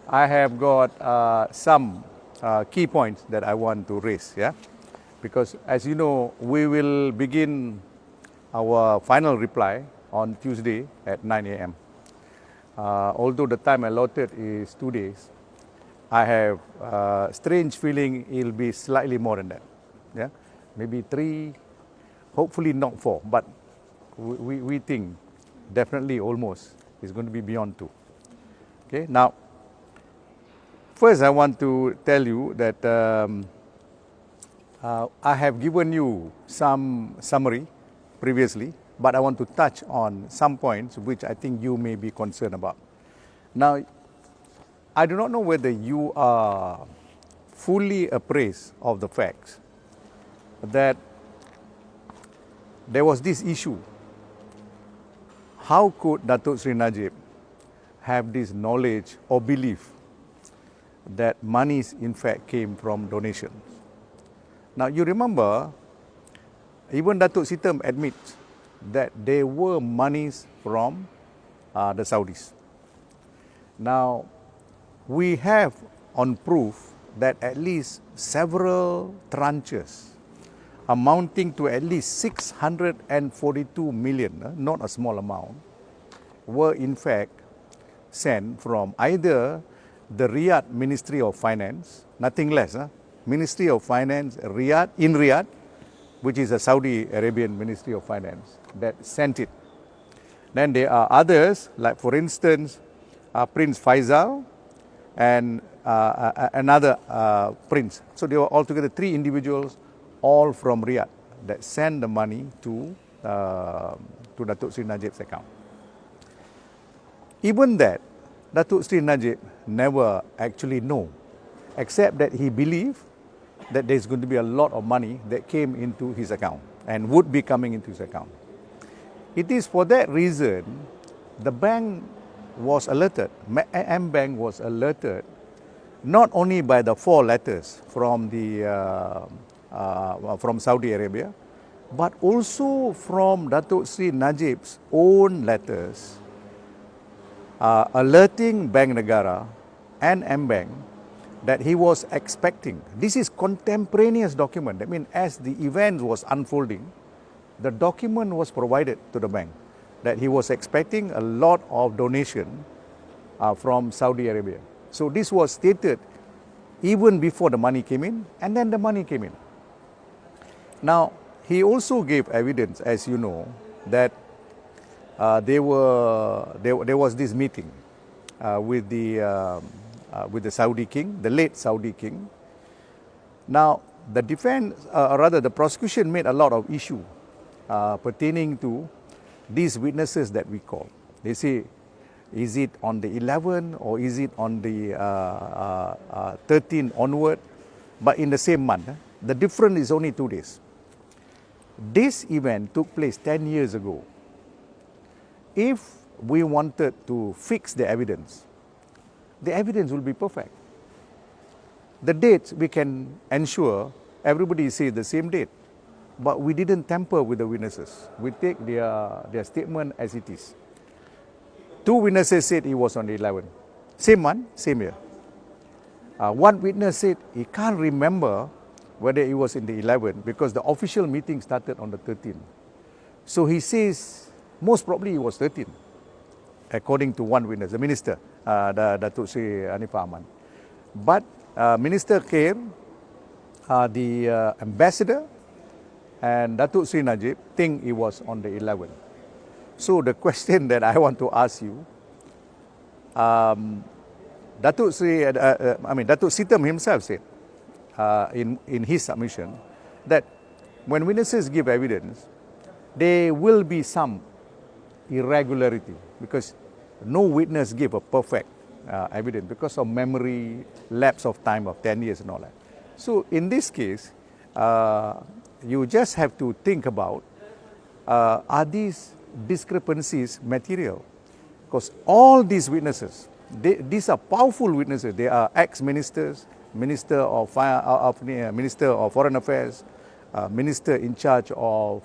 I have got some key points that I want to raise, yeah? Because as you know, we will begin our final reply on Tuesday at 9 a.m. Although the time allotted is 2 days, I have a strange feeling it will be slightly more than that, yeah? Maybe 3, hopefully not 4, but we think definitely almost is going to be beyond 2. Okay, now, first I want to tell you that I have given you some summary previously, but I want to touch on some points which I think you may be concerned about. Now, I do not know whether you are fully appraised of the facts that there was this issue. How could Datuk Sri Najib have this knowledge or belief that monies in fact came from donations? Now you remember, even Datuk Sitam admits that there were monies from the Saudis. Now we have on proof that at least several tranches amounting to at least 642 million, not a small amount, were in fact sent from either the Riyadh Ministry of Finance, nothing less, Ministry of Finance in Riyadh, which is a Saudi Arabian Ministry of Finance, that sent it. Then there are others, like for instance, Prince Faisal and another prince. So they were altogether 3 individuals, all from Riyadh, that send the money to Datuk Sri Najib's account. Even that, Datuk Sri Najib never actually know, except that he believed that there's going to be a lot of money that came into his account and would be coming into his account. It is for that reason the bank was alerted, M-Bank was alerted, not only by the 4 letters from from Saudi Arabia, but also from Datuk Sri Najib's own letters alerting Bank Negara and M-Bank that he was expecting. This is contemporaneous document. I mean, as the event was unfolding, the document was provided to the bank that he was expecting a lot of donation from Saudi Arabia. So this was stated even before the money came in, and then the money came in. Now, he also gave evidence, as you know, that there was this meeting with the Saudi king, the late Saudi king. Now, the defense, or rather the prosecution, made a lot of issue pertaining to these witnesses that we call. They say, is it on the 11th or is it on the 13th onward, but in the same month? The difference is only 2 days. This event took place 10 years ago. If we wanted to fix the evidence will be perfect. The dates we can ensure everybody says the same date, but we didn't tamper with the witnesses. We take their statement as it is. 2 witnesses said it was on the 11th. Same month, same year. One witness said he can't remember whether it was in the 11th because the official meeting started on the 13th. So he says most probably it was 13th, according to one witness, the minister, Datuk Sri Anifah Aman. But Minister Khair, the ambassador, and Datuk Sri Najib think it was on the 11th. So the question that I want to ask you, Datuk Sitam himself said in his submission that when witnesses give evidence, there will be some irregularity because no witness gave a perfect evidence because of memory, lapse of time of 10 years and all that. So in this case, you just have to think about, are these discrepancies material? Because all these witnesses, these are powerful witnesses. They are ex-ministers, Minister of Foreign Affairs, Minister in charge of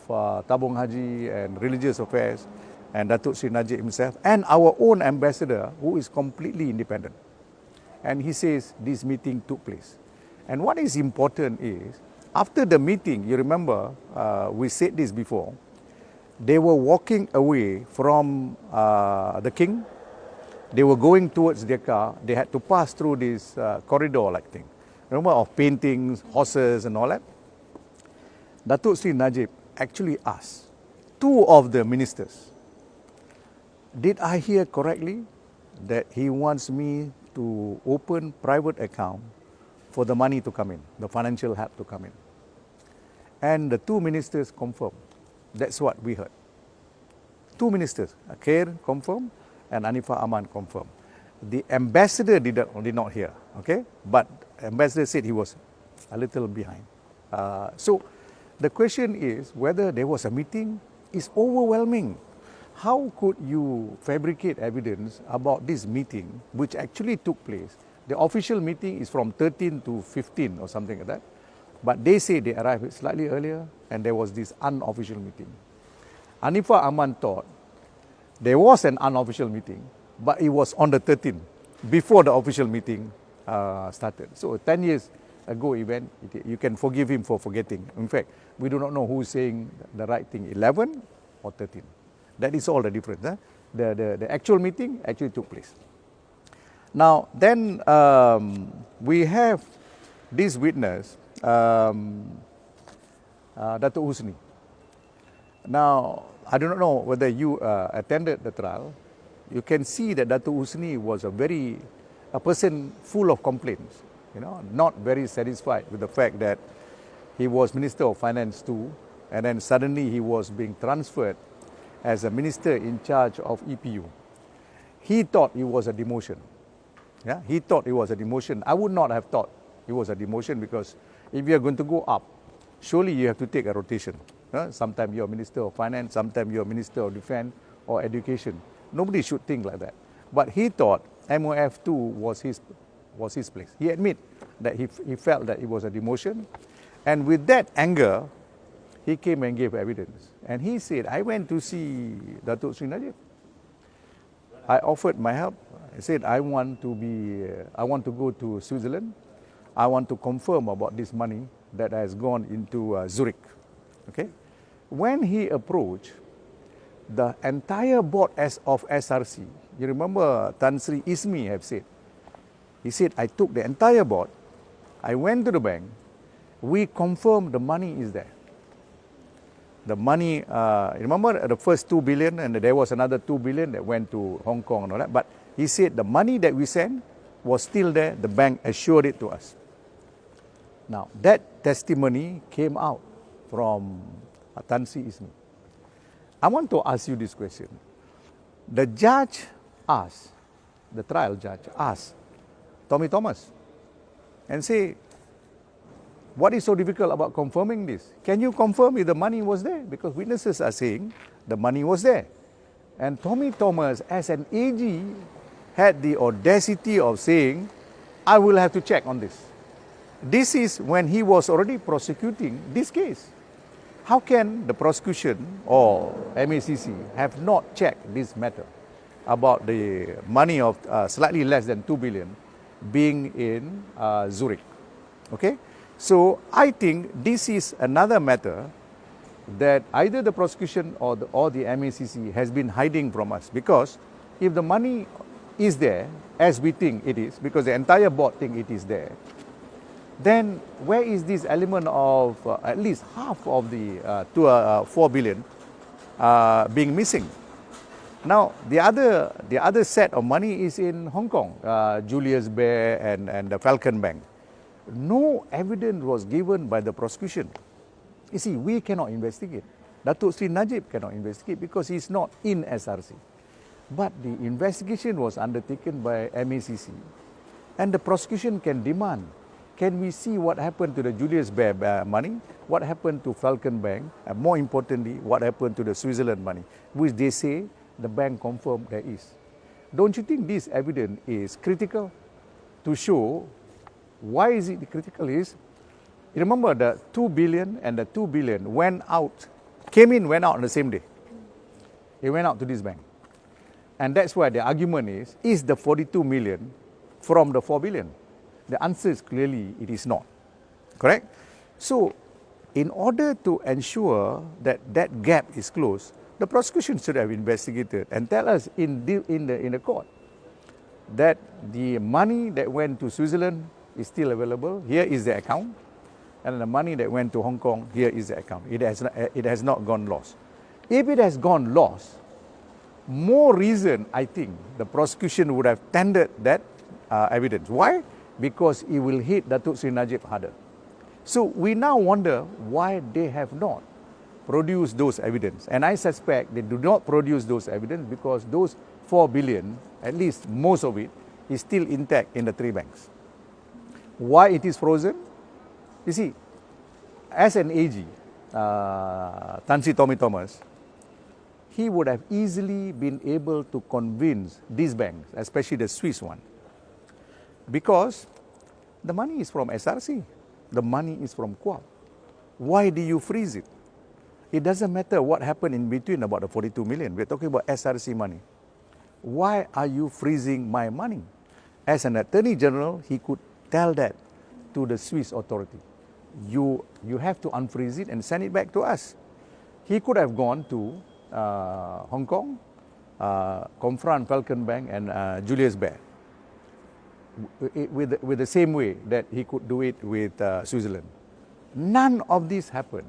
Tabung Haji and Religious Affairs, and Datuk Sri Najib himself, and our own ambassador, who is completely independent. and he says this meeting took place. And what is important is, after the meeting, you remember, we said this before, they were walking away from the king. They were going towards their car. They had to pass through this corridor-like thing. Remember, of paintings, horses and all that? Datuk Sri Najib actually asked two of the ministers, did I hear correctly that he wants me to open private account for the money to come in, the financial help to come in? And the two ministers confirmed. That's what we heard. Two ministers, Khair confirmed and Anifah Aman confirmed. The ambassador did not hear, okay? But ambassador said he was a little behind. So the question is whether there was a meeting is overwhelming. How could you fabricate evidence about this meeting which actually took place? The official meeting is from 13 to 15 or something like that. But they say they arrived slightly earlier and there was this unofficial meeting. Anifah Aman thought there was an unofficial meeting, but it was on the 13th, before the official meeting started. So a 10 years ago event, you can forgive him for forgetting. In fact, we do not know who is saying the right thing, 11 or 13. That is all the difference. The actual meeting actually took place. Now, then we have this witness, Datuk Husni. Now, I do not know whether you attended the trial. You can see that Datuk Husni was a person full of complaints, not very satisfied with the fact that he was Minister of Finance too, and then suddenly he was being transferred as a minister in charge of EPU. He thought it was a demotion. Yeah, he thought it was a demotion. I would not have thought it was a demotion, because if you are going to go up, surely you have to take a rotation. Sometimes you are Minister of Finance, sometimes you are Minister of Defence or Education. Nobody should think like that. But he thought MOF2 was his place. He admitted that he felt that it was a demotion. And with that anger, he came and gave evidence. And he said, I went to see Datuk Sri Najib. I offered my help. I said, I want to go to Switzerland. I want to confirm about this money that has gone into Zurich. Okay? When he approached the entire board of SRC, you remember Tan Sri Ismi have said, he said, I took the entire board, I went to the bank, we confirmed the money is there. The money, remember the first 2 billion, and there was another 2 billion that went to Hong Kong and all that, but he said the money that we sent was still there, the bank assured it to us. Now, that testimony came out from Tan Sri Ismi. I want to ask you this question. The judge asked, the trial judge asked Tommy Thomas and say, what is so difficult about confirming this? Can you confirm if the money was there? Because witnesses are saying the money was there. And Tommy Thomas, as an AG, had the audacity of saying, I will have to check on this. This is when he was already prosecuting this case. How can the prosecution or MACC have not checked this matter about the money of slightly less than 2 billion being in Zurich? Okay? So I think this is another matter that either the prosecution or the MACC has been hiding from us, because if the money is there, as we think it is, because the entire board think it is there, then where is this element of at least half of the 4 billion being missing? Now, the other set of money is in Hong Kong, Julius Baer and the Falcon Bank. No evidence was given by the prosecution. You see, we cannot investigate. Datuk Sri Najib cannot investigate because he's not in SRC. But the investigation was undertaken by MACC, and the prosecution can demand, can we see what happened to the Julius Baer money, what happened to Falcon Bank, and more importantly, what happened to the Switzerland money, which they say the bank confirmed there is. Don't you think this evidence is critical to show? Why is it critical is, remember the 2 billion and the 2 billion went out, came in, went out on the same day. It went out to this bank. And that's why the argument is the 42 million from the 4 billion? The answer is clearly it is not. Correct? So, in order to ensure that that gap is closed, the prosecution should have investigated and tell us in the court that the money that went to Switzerland is still available. Here is the account, and the money that went to Hong Kong, here is the account. It has not gone lost. If it has gone lost, more reason I think the prosecution would have tendered that evidence. Why? Because it will hit Datuk Seri Najib harder. So we now wonder why they have not produced those evidence. And I suspect they do not produce those evidence because those 4 billion, at least most of it, is still intact in the 3 banks. Why it is frozen? You see, as an AG, Tan Sri Tommy Thomas, he would have easily been able to convince these banks, especially the Swiss one, because the money is from SRC, the money is from QAP. Why do you freeze it? It doesn't matter what happened in between about the 42 million. We're talking about SRC money. Why are you freezing my money? As an Attorney General, he could tell that to the Swiss authority. You have to unfreeze it and send it back to us. He could have gone to Hong Kong, confront Falcon Bank and Julius Baer with the same way that he could do it with Switzerland. None of this happened.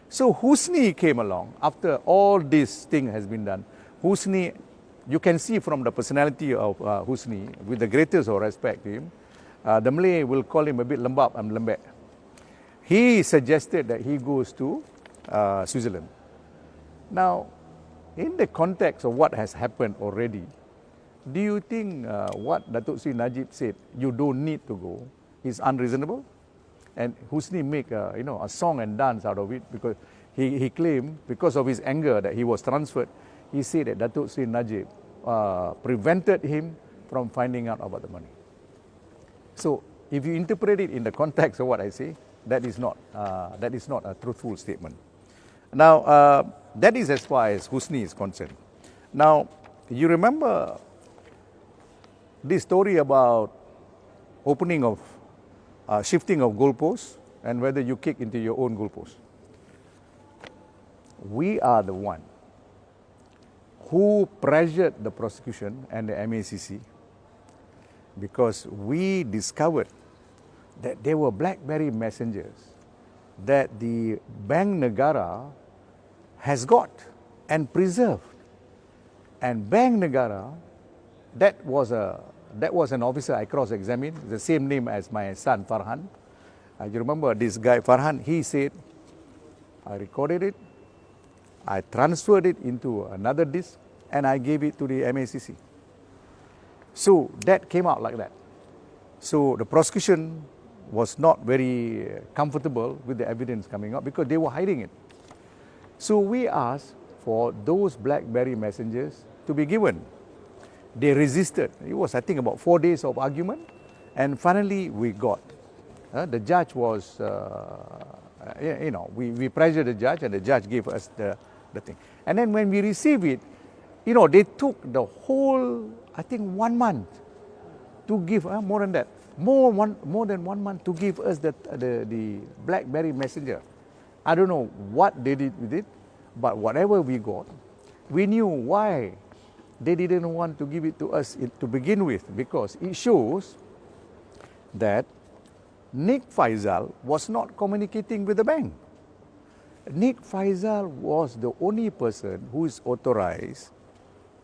So Husni came along after all this thing has been done. Husni, you can see from the personality of Husni, with the greatest of respect to him, the Malay will call him a bit lembab and lembek. He suggested that he goes to Switzerland. Now, in the context of what has happened already, do you think what Datuk Seri Najib said, you don't need to go, is unreasonable? And Husni make a song and dance out of it because he claimed because of his anger that he was transferred, he said that Datuk Seri Najib prevented him from finding out about the money. So if you interpret it in the context of what I say, that is not a truthful statement. Now, that is as far as Husni is concerned. Now, you remember this story about opening of, shifting of goalposts and whether you kick into your own goalposts. We are the one who pressured the prosecution and the MACC because we discovered that there were BlackBerry messengers that the Bank Negara has got and preserved. And Bank Negara, that was an officer I cross-examined, the same name as my son Farhan. You remember this guy Farhan, he said, I recorded it, I transferred it into another disk, and I gave it to the MACC. So that came out like that. So the prosecution was not very comfortable with the evidence coming up because they were hiding it. So we asked for those BlackBerry messengers to be given. They resisted. It was, I think, about 4 days of argument, and finally we got. The judge was, we pressured the judge, and the judge gave us the thing. And then when we received it, they took the whole, I think, 1 month to give, more than that, more than 1 month to give us the BlackBerry messenger. I don't know what they did with it, but whatever we got, we knew why they didn't want to give it to us to begin with, because it shows that Nik Faisal was not communicating with the bank. Nik Faisal was the only person who is authorized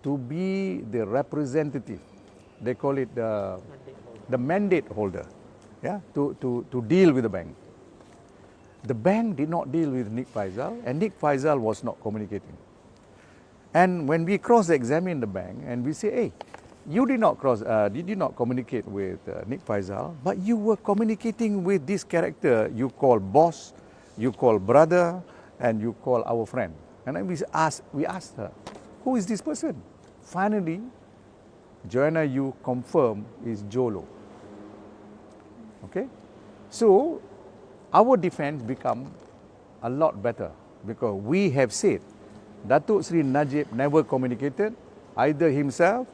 to be the representative. They call it the mandate holder, to deal with the bank. The bank did not deal with Nik Faisal, and Nik Faisal was not communicating. And when we cross-examine the bank and we say, hey, you did not communicate with Nik Faisal, but you were communicating with this character you call boss, you call brother, and you call our friend. And then we asked her, who is this person? Finally, Joanna Yu confirmed is Jolo. Okay? So, our defense become a lot better because we have said Datuk Seri Najib never communicated, either himself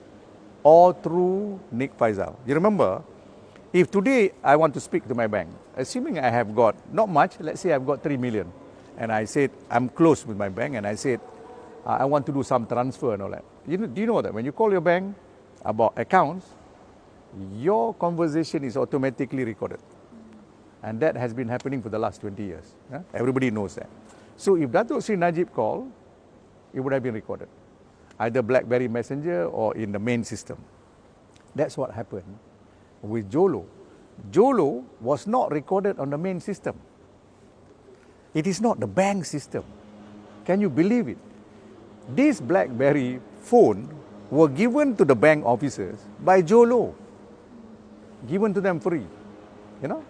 or through Nick Faisal. You remember, if today I want to speak to my bank, assuming I have got not much, let's say I've got 3 million, and I said I'm close with my bank, and I said I want to do some transfer and all that. Do you know that when you call your bank about accounts, your conversation is automatically recorded, and that has been happening for the last 20 years. Everybody knows that. So if Datuk Sri Najib called, it would have been recorded, either BlackBerry Messenger or in the main system. That's what happened with Jolo. Jolo was not recorded on the main system. It is not the bank system. Can you believe it? This BlackBerry phone were given to the bank officers by Jolo, given to them free.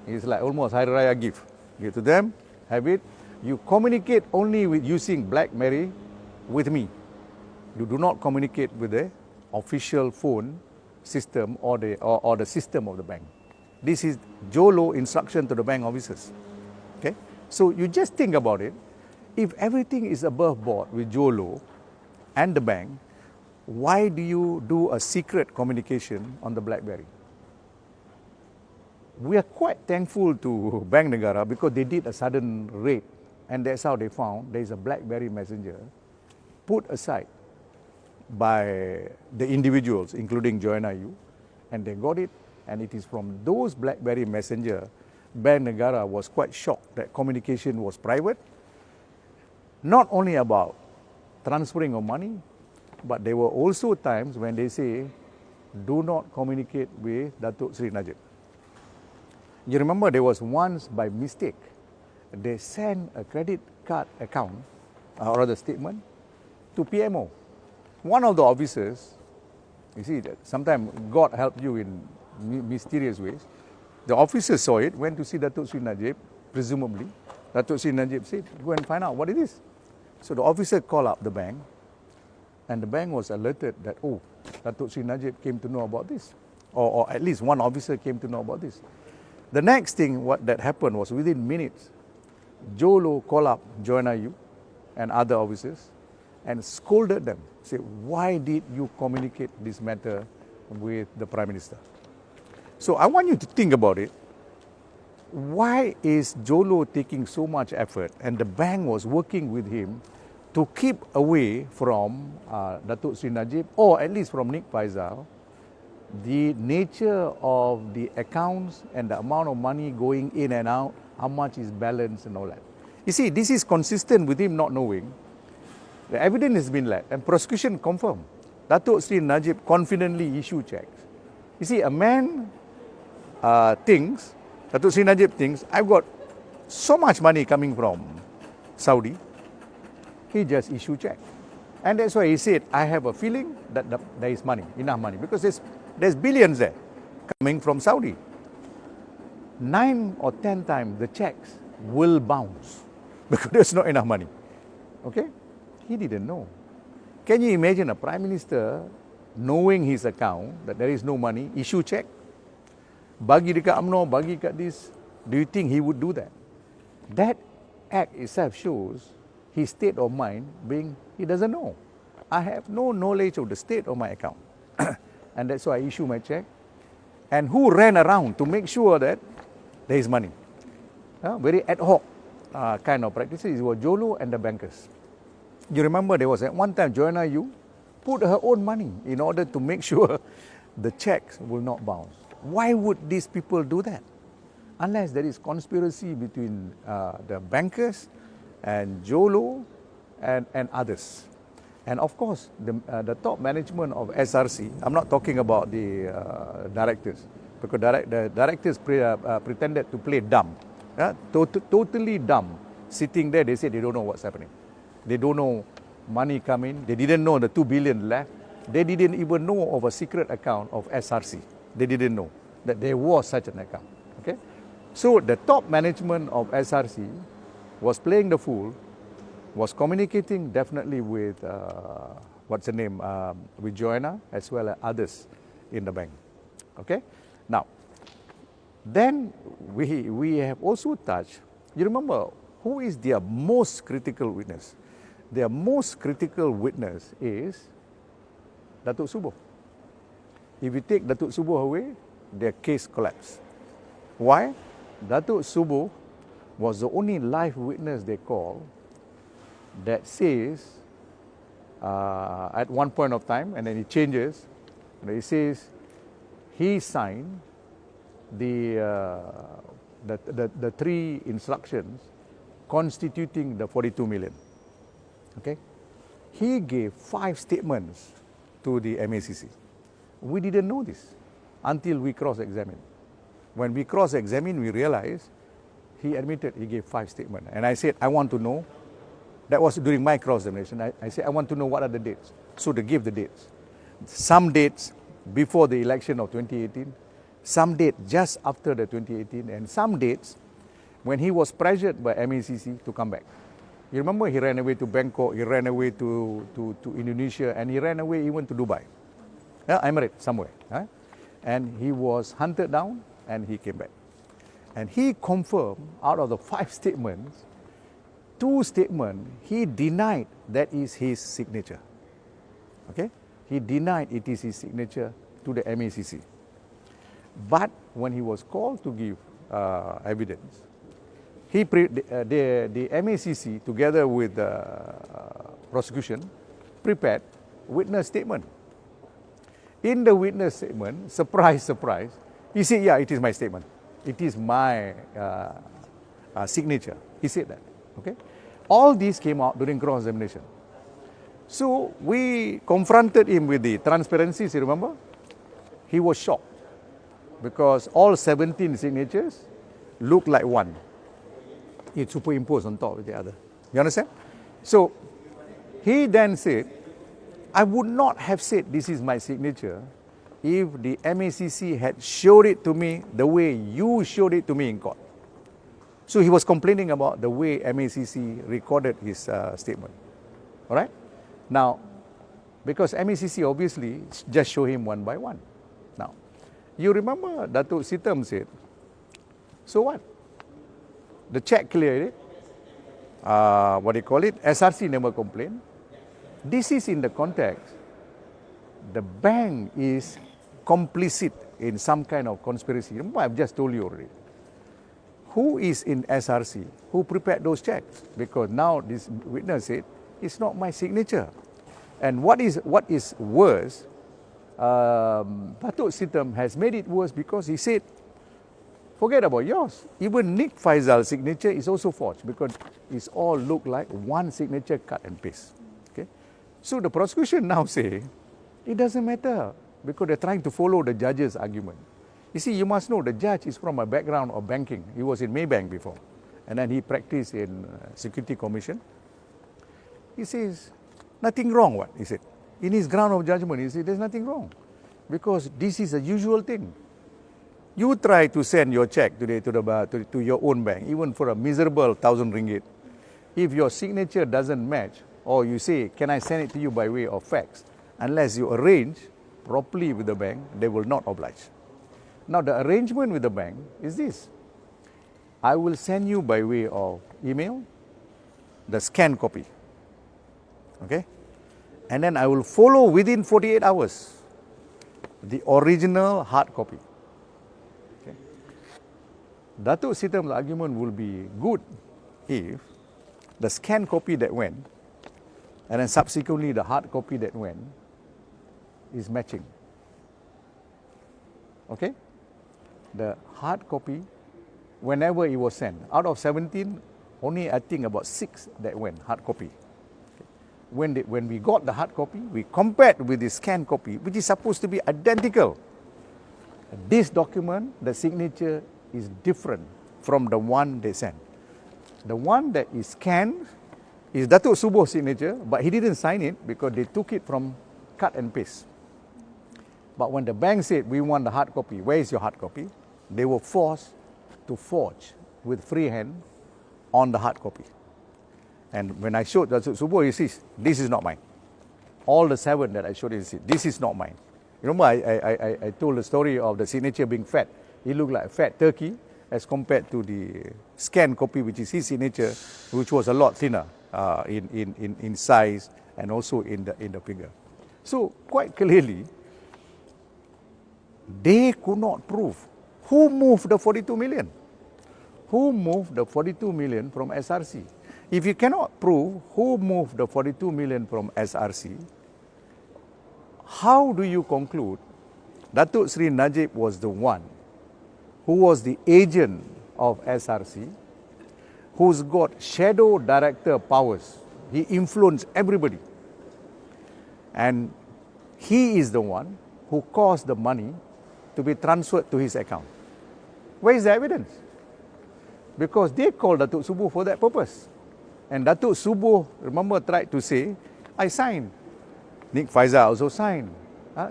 It's like almost Hari Raya gift. Give to them, have it. You communicate only with using BlackBerry with me. You do not communicate with the official phone system or the system of the bank. This is Jolo instruction to the bank officers. Okay, so you just think about it. If everything is above board with Jolo and the bank, why do you do a secret communication on the BlackBerry? We are quite thankful to Bank Negara because they did a sudden raid, and that's how they found there is a BlackBerry Messenger put aside by the individuals, including Joanna Yu, and they got it, and it is from those BlackBerry Messenger, Bank Negara was quite shocked that communication was private, not only about transferring of money, but there were also times when they say, do not communicate with Datuk Sri Najib. You remember there was once by mistake, they sent a credit card account, or rather statement, to PMO. One of the officers, you see that sometimes God helps you in mysterious ways. The officer saw it, went to see Datuk Sri Najib, presumably. Datuk Sri Najib said, go and find out what it is. So the officer called up the bank, and the bank was alerted that, oh, Datuk Sri Najib came to know about this, or at least one officer came to know about this. The next thing that happened was within minutes, Jolo called up Joanna Yu and other officers and scolded them. Said, why did you communicate this matter with the Prime Minister? So I want you to think about it. Why is Jolo taking so much effort, and the bank was working with him to keep away from Datuk Sri Najib, or at least from Nick Faisal, the nature of the accounts and the amount of money going in and out, how much is balanced and all that. You see, this is consistent with him not knowing. The evidence has been led, and prosecution confirmed. Datuk Sri Najib confidently issue checks. You see, a man thinks, Datuk Sri Najib thinks, I've got so much money coming from Saudi, he just issue check. And that's why he said, I have a feeling that there is money, enough money, because there's billions there coming from Saudi. 9 or 10 times the checks will bounce because there's not enough money. Okay? He didn't know. Can you imagine a Prime Minister knowing his account that there is no money, issue check? Bagi dekat UMNO, bagi kat this. Do you think he would do that? That act itself shows his state of mind being, he doesn't know. I have no knowledge of the state of my account. And that's why I issue my check. And who ran around to make sure that there is money? Very ad hoc kind of practices. It was Jolo and the bankers. You remember there was at one time Joanna Yu put her own money in order to make sure the checks will not bounce. Why would these people do that? Unless there is conspiracy between the bankers and Jolo and others. And of course, the top management of SRC, I'm not talking about the directors, because the directors pretended to play dumb, totally dumb. Sitting there, they said they don't know what's happening. They don't know money coming. They didn't know the 2 billion left. They didn't even know of a secret account of SRC. They didn't know that there was such an account. Okay, so the top management of SRC was playing the fool, was communicating definitely with, what's her name, with Joanna, as well as others in the bank. Okay, now, then we have also touched, you remember, who is their most critical witness? Their most critical witness is Datuk Subo. If you take Datuk Subuh away, their case collapsed. Why? Datuk Subuh was the only live witness they call that says at one point of time, and then it changes, and he says he signed the 3 instructions constituting the 42 million. Okay, he gave 5 statements to the MACC. We didn't know this until we cross-examined. When we cross-examined, we realized he admitted he gave 5 statements. And I said, I want to know. That was during my cross-examination. I said, I want to know what are the dates. So they gave the dates. Some dates before the election of 2018, some dates just after the 2018, and some dates when he was pressured by MACC to come back. You remember he ran away to Bangkok, he ran away to Indonesia, and he ran away even to Dubai. Emirates, somewhere. And he was hunted down and he came back. And he confirmed out of the 5 statements, 2 statements, he denied that is his signature. Okay? He denied it is his signature to the MACC. But when he was called to give evidence, the MACC, together with the prosecution, prepared witness statement. In the witness statement, surprise, surprise, he said, yeah, it is my statement. It is my signature. He said that. Okay? All these came out during cross-examination. So we confronted him with the transparencies, you remember? He was shocked because all 17 signatures look like one. It's superimposed on top of the other. You understand? So he then said, I would not have said this is my signature if the MACC had showed it to me the way you showed it to me in court. So he was complaining about the way MACC recorded his statement. All right? Now, because MACC obviously just show him one by one. Now, you remember Datuk Sitam said, so what? The check cleared it. What do you call it? SRC never complained. This is in the context, the bank is complicit in some kind of conspiracy. Remember, I've just told you already. Who is in SRC? Who prepared those checks? Because now this witness said, it's not my signature. And what is worse, Datuk Sitam has made it worse because he said, forget about yours. Even Nick Faisal's signature is also forged because it's all look like one signature cut and paste. Okay? So the prosecution now say, it doesn't matter because they're trying to follow the judge's argument. You see, you must know the judge is from a background of banking. He was in Maybank before. And then he practiced in Security Commission. He says, nothing wrong, what? He said. In his ground of judgment, he said, there's nothing wrong. Because this is a usual thing. You try to send your check today to your own bank, even for a miserable 1,000 ringgit. If your signature doesn't match, or you say, can I send it to you by way of fax? Unless you arrange properly with the bank, they will not oblige. Now, the arrangement with the bank is this. I will send you by way of email the scanned copy. Okay? And then I will follow within 48 hours the original hard copy. Okay? Datuk Sitam's argument will be good if the scanned copy that went and then subsequently the hard copy that went is matching. Okay? The hard copy, whenever it was sent, out of 17, only I think about 6 that went, hard copy. Okay. When we got the hard copy, we compared with the scanned copy, which is supposed to be identical. This document, the signature is different from the one they sent. The one that is scanned is Datuk Subuh's signature, but he didn't sign it because they took it from cut and paste. But when the bank said, we want the hard copy, where is your hard copy? They were forced to forge with free hand on the hard copy. And when I showed Datuk Subuh, he says, this is not mine. All the 7 that I showed him, he said, this is not mine. You remember I told the story of the signature being fat. He looked like a fat turkey as compared to the scanned copy, which is his signature, which was a lot thinner in size and also in the figure. So quite clearly, They could not prove who moved the 42 million. Who moved the 42 million from SRC? If you cannot prove who moved the 42 million from SRC, how do you conclude Datuk Sri Najib was the one who was the agent of SRC, who's got shadow director powers? He influenced everybody. And he is the one who caused the money to be transferred to his account. Where is the evidence? Because they called Datuk Subuh for that purpose. And Datuk Subuh, remember, tried to say, I signed. Nik Faizal also signed.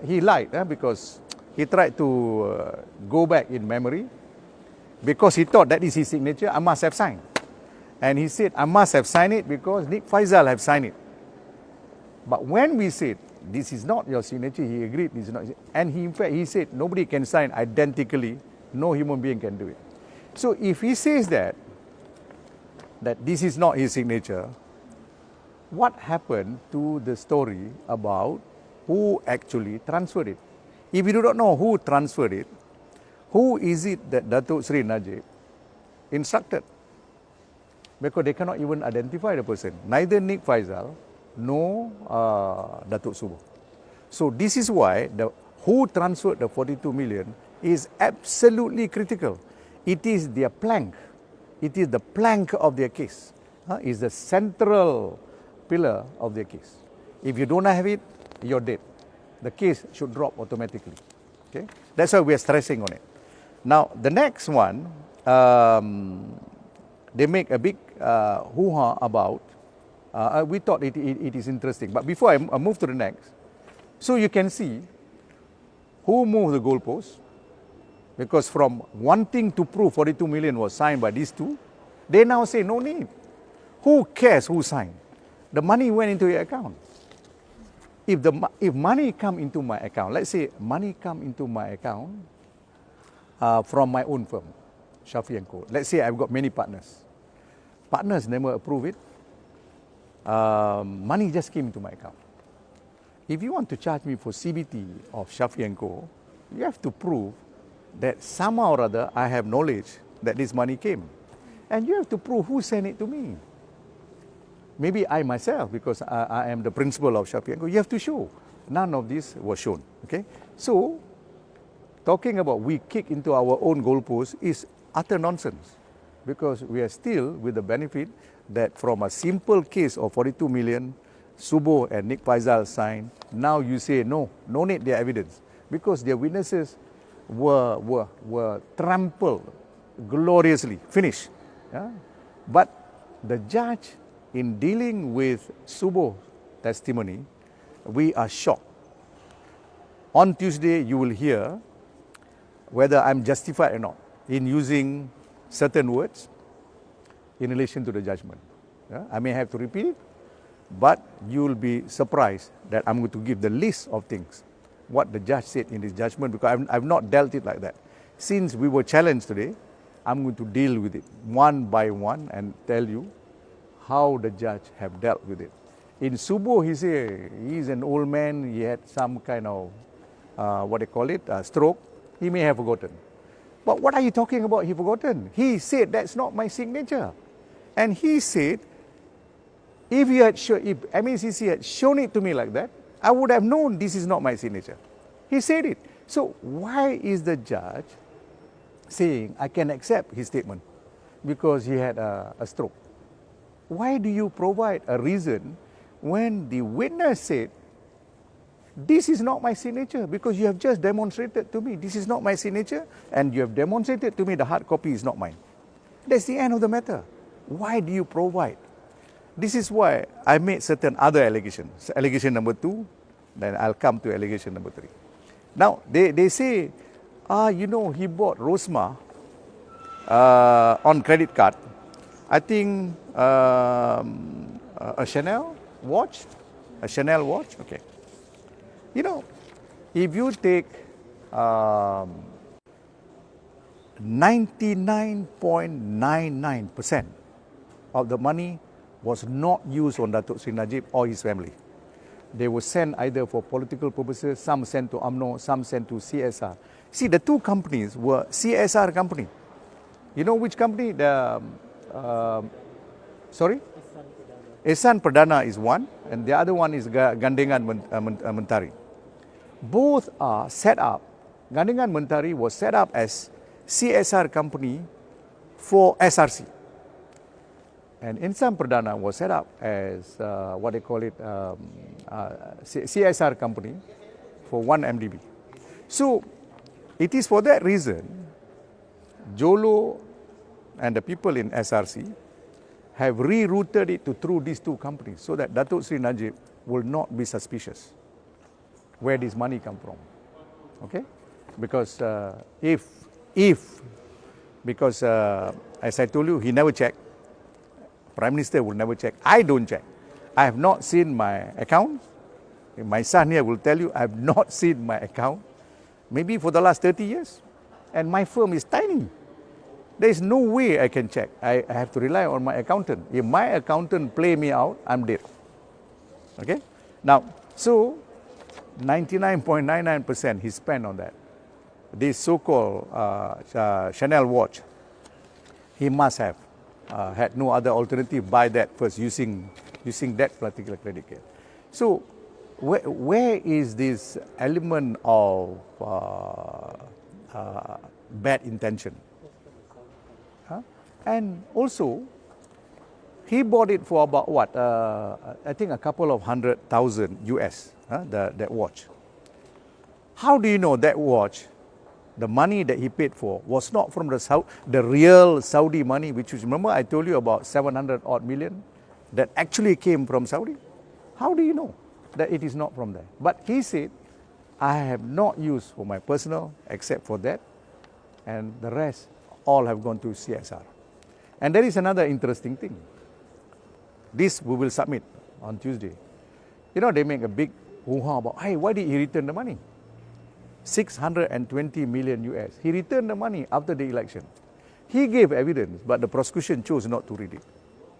He lied because he tried to go back in memory. Because he thought that is his signature, I must have signed. And he said, I must have signed it because Nik Faizal have signed it. But when we said, this is not your signature, he agreed this is not. And he, in fact, he said, nobody can sign identically, no human being can do it. So if he says that this is not his signature, what happened to the story about who actually transferred it? If you do not know who transferred it, who is it that Datuk Sri Najib instructed? Because they cannot even identify the person. Neither Nik Faizal nor Datuk Subuh. So this is why who transferred the 42 million is absolutely critical. It is their plank. It is the plank of their case. It's the central pillar of their case. If you don't have it, you're dead. The case should drop automatically. Okay? That's why we are stressing on it. Now, the next one, they make a big hoo-ha about. We thought it is interesting. But before I move to the next, so you can see who moved the goalpost. Because from wanting to prove 42 million was signed by these two, they now say no need. Who cares who signed? The money went into your account. If money come into my account, let's say money come into my account from my own firm, Shafee & Co. Let's say I've got many partners. Partners never approve it. Money just came into my account. If you want to charge me for CBT of Shafee & Co., you have to prove that somehow or other I have knowledge that this money came. And you have to prove who sent it to me. Maybe I myself, because I am the principal of Shafee & Co. You have to show. None of this was shown. Okay? So, talking about we kick into our own goalpost is utter nonsense. Because we are still with the benefit that from a simple case of 42 million, Subuh and Nik Faizal signed, now you say no need their evidence. Because their witnesses were trampled gloriously, finished. Yeah? But the judge, in dealing with Subuh's testimony, we are shocked. On Tuesday, you will hear whether I'm justified or not in using certain words in relation to the judgment. Yeah? I may have to repeat it, but you will be surprised that I'm going to give the list of things what the judge said in his judgment, because I've not dealt it like that. Since we were challenged today, I'm going to deal with it one by one and tell you how the judge have dealt with it. In Subuh, he said he's an old man, he had some kind of, stroke. He may have forgotten. But what are you talking about, he forgotten? He said, that's not my signature. And he said, if MACC had shown it to me like that, I would have known this is not my signature. He said it. So why is the judge saying I can accept his statement because he had a stroke? Why do you provide a reason when the witness said, this is not my signature because you have just demonstrated to me this is not my signature and you have demonstrated to me the hard copy is not mine? That's the end of the matter. Why do you provide? This is why I made certain other allegations. Allegation number 2, then I'll come to allegation number 3. Now, they say, he bought Rosmah on credit card. I think a Chanel watch. Okay. If you take 99.99% of the money was not used on Datuk Sri Najib or his family. They were sent either for political purposes, some sent to UMNO, some sent to CSR. See, the two companies were CSR company. You know which company? Sorry? Ehsan Perdana is one, and the other one is Gandengan Mentari. Both are set up. Gandengan Mentari was set up as CSR company for SRC. And Ehsan Perdana was set up as what they call it, CSR company for 1 MDB. So it is for that reason Jolo and the people in SRC have rerouted it through these two companies so that Datuk Sri Najib will not be suspicious where this money come from. Okay? Because because as I told you, he never checked. Prime Minister will never check. I don't check. I have not seen my account. My son here will tell you I have not seen my account maybe for the last 30 years. And my firm is tiny. There is no way I can check. I have to rely on my accountant. If my accountant play me out, I'm dead. Okay? Now, so 99.99% he spent on that. This so-called Chanel watch, he must have had no other alternative, buy that first using that particular credit card. So where is this element of bad intention? Huh? And also, he bought it for about what? I think a couple of $100,000 US, that watch. How do you know that watch, the money that he paid for, was not from the real Saudi money, which was, remember I told you about 700 odd million that actually came from Saudi? How do you know that it is not from there? But he said, I have not used for my personal except for that, and the rest all have gone to CSR. And there is another interesting thing. This we will submit on Tuesday. You know, they make a big hoo-ha about, hey, why did he return the money? 620 million US. He returned the money after the election. He gave evidence, but the prosecution chose not to read it.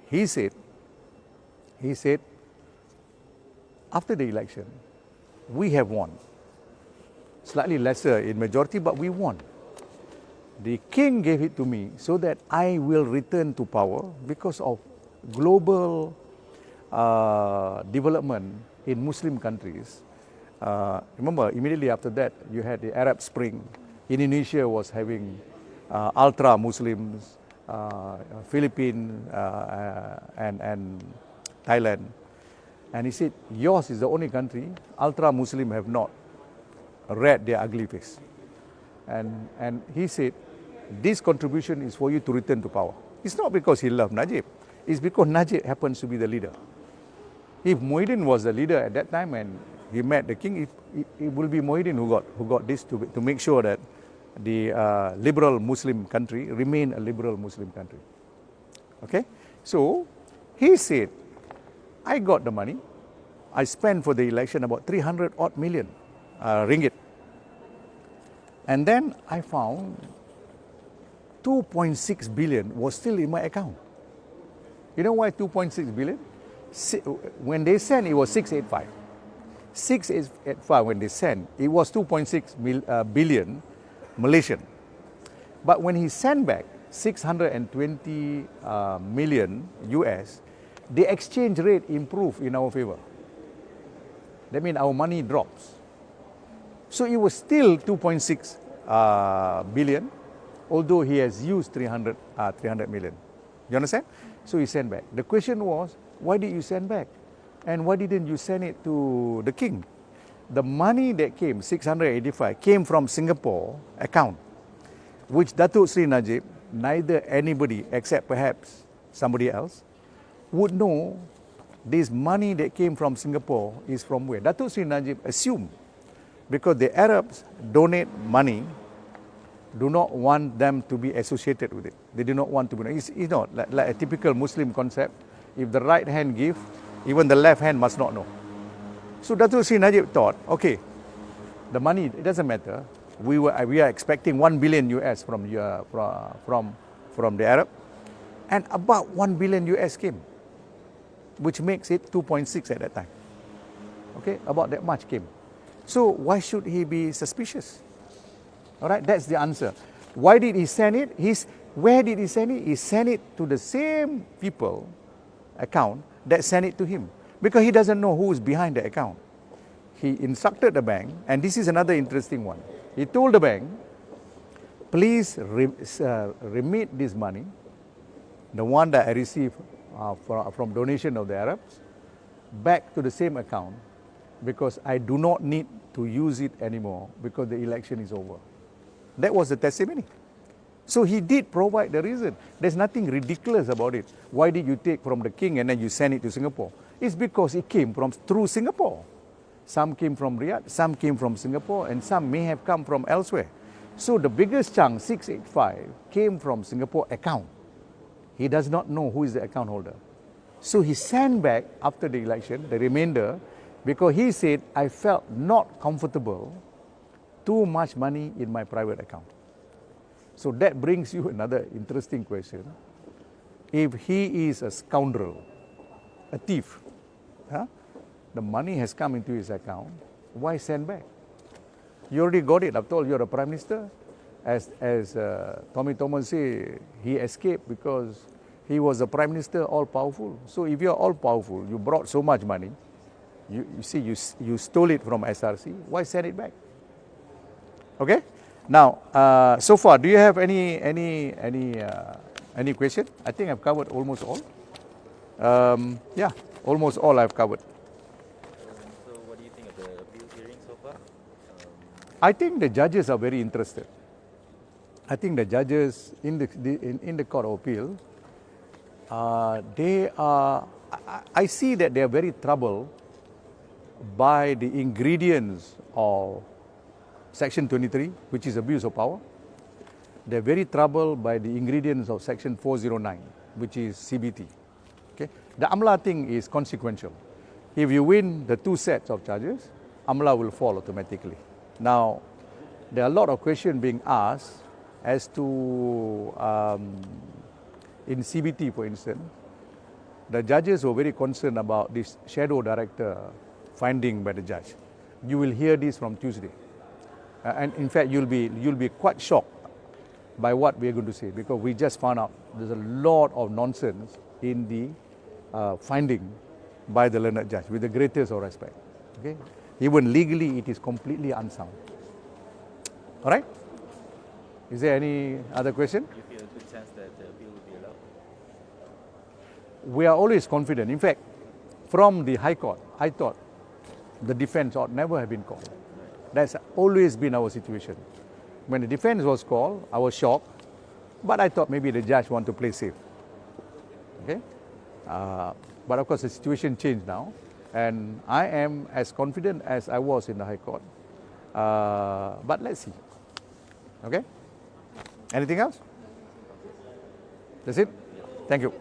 He said, after the election, we have won. Slightly lesser in majority, but we won. The king gave it to me so that I will return to power because of global development in Muslim countries. Remember, immediately after that, you had the Arab Spring. Indonesia was having ultra-Muslims, Philippines and Thailand. And he said, yours is the only country, ultra-Muslim have not read their ugly face. And he said, this contribution is for you to return to power. It's not because he loved Najib. It's because Najib happens to be the leader. If Muhyiddin was the leader at that time and he met the king, it will be Muhyiddin who got this to make sure that the liberal Muslim country remain a liberal Muslim country. Okay? So he said, I got the money. I spent for the election about 300 odd million ringgit. And then I found 2.6 billion was still in my account. You know why 2.6 billion? When they sent, it was 685. 685 when they sent, it was 2.6 billion Malaysian. But when he sent back 620 million US, the exchange rate improved in our favor. That means our money drops. So it was still 2.6 billion, although he has used 300 million. You understand? So he sent back. The question was, why did you send back? And why didn't you send it to the king? The money that came, 685, came from Singapore account, which Datuk Sri Najib, neither anybody except perhaps somebody else, would know this money that came from Singapore is from where. Datuk Sri Najib assumed, because the Arabs donate money, do not want them to be associated with it. They do not want to be. It's not like a typical Muslim concept. If the right hand gives, even the left hand must not know. So Datuk Sri Najib thought, okay, the money, it doesn't matter. We are expecting 1 billion US from the Arab, and about 1 billion US came, which makes it 2.6 at that time. Okay, about that much came. So why should he be suspicious? All right, that's the answer. Why did he send it? Where did he send it? He sent it to the same people account that sent it to him, because he doesn't know who is behind the account. He instructed the bank, and this is another interesting one. He told the bank, please remit this money, the one that I received from donation of the Arabs, back to the same account, because I do not need to use it anymore because the election is over. That was the testimony. So he did provide the reason. There's nothing ridiculous about it. Why did you take from the king and then you send it to Singapore? It's because it came through Singapore. Some came from Riyadh, some came from Singapore, and some may have come from elsewhere. So the biggest chunk, 685, came from Singapore account. He does not know who is the account holder. So he sent back after the election, the remainder, because he said, I felt not comfortable, too much money in my private account. So that brings you another interesting question. If he is a scoundrel, a thief, the money has come into his account, why send back? You already got it. After all, you're a prime minister. As Tommy Thomas said, he escaped because he was a prime minister, all-powerful. So if you're all-powerful, you brought so much money, you stole it from SRC, why send it back? Okay? Now, so far, do you have any question? I think I've covered almost all. Yeah, almost all I've covered. So what do you think of the appeal hearing so far? I think the judges are very interested. I think the judges in the Court of Appeal, I see that they are very troubled by the ingredients of Section 23, which is abuse of power. They're very troubled by the ingredients of Section 409, which is CBT. Okay? The AMLA thing is consequential. If you win the two sets of charges, AMLA will fall automatically. Now, there are a lot of questions being asked as to, in CBT, for instance, the judges were very concerned about this shadow director finding by the judge. You will hear this from Tuesday. And in fact, you'll be quite shocked by what we are going to say, because we just found out there's a lot of nonsense in the finding by the learned judge, with the greatest of respect. Okay? Even legally, it is completely unsound. All right? Is there any other question? You feel a good sense that the appeal will be allowed? We are always confident. In fact, from the High Court, I thought the defense ought never have been called. That's always been our situation. When the defense was called, I was shocked, but I thought maybe the judge want to play safe. Okay? But of course, the situation changed now, and I am as confident as I was in the High Court. But let's see. Okay? Anything else? That's it? Thank you.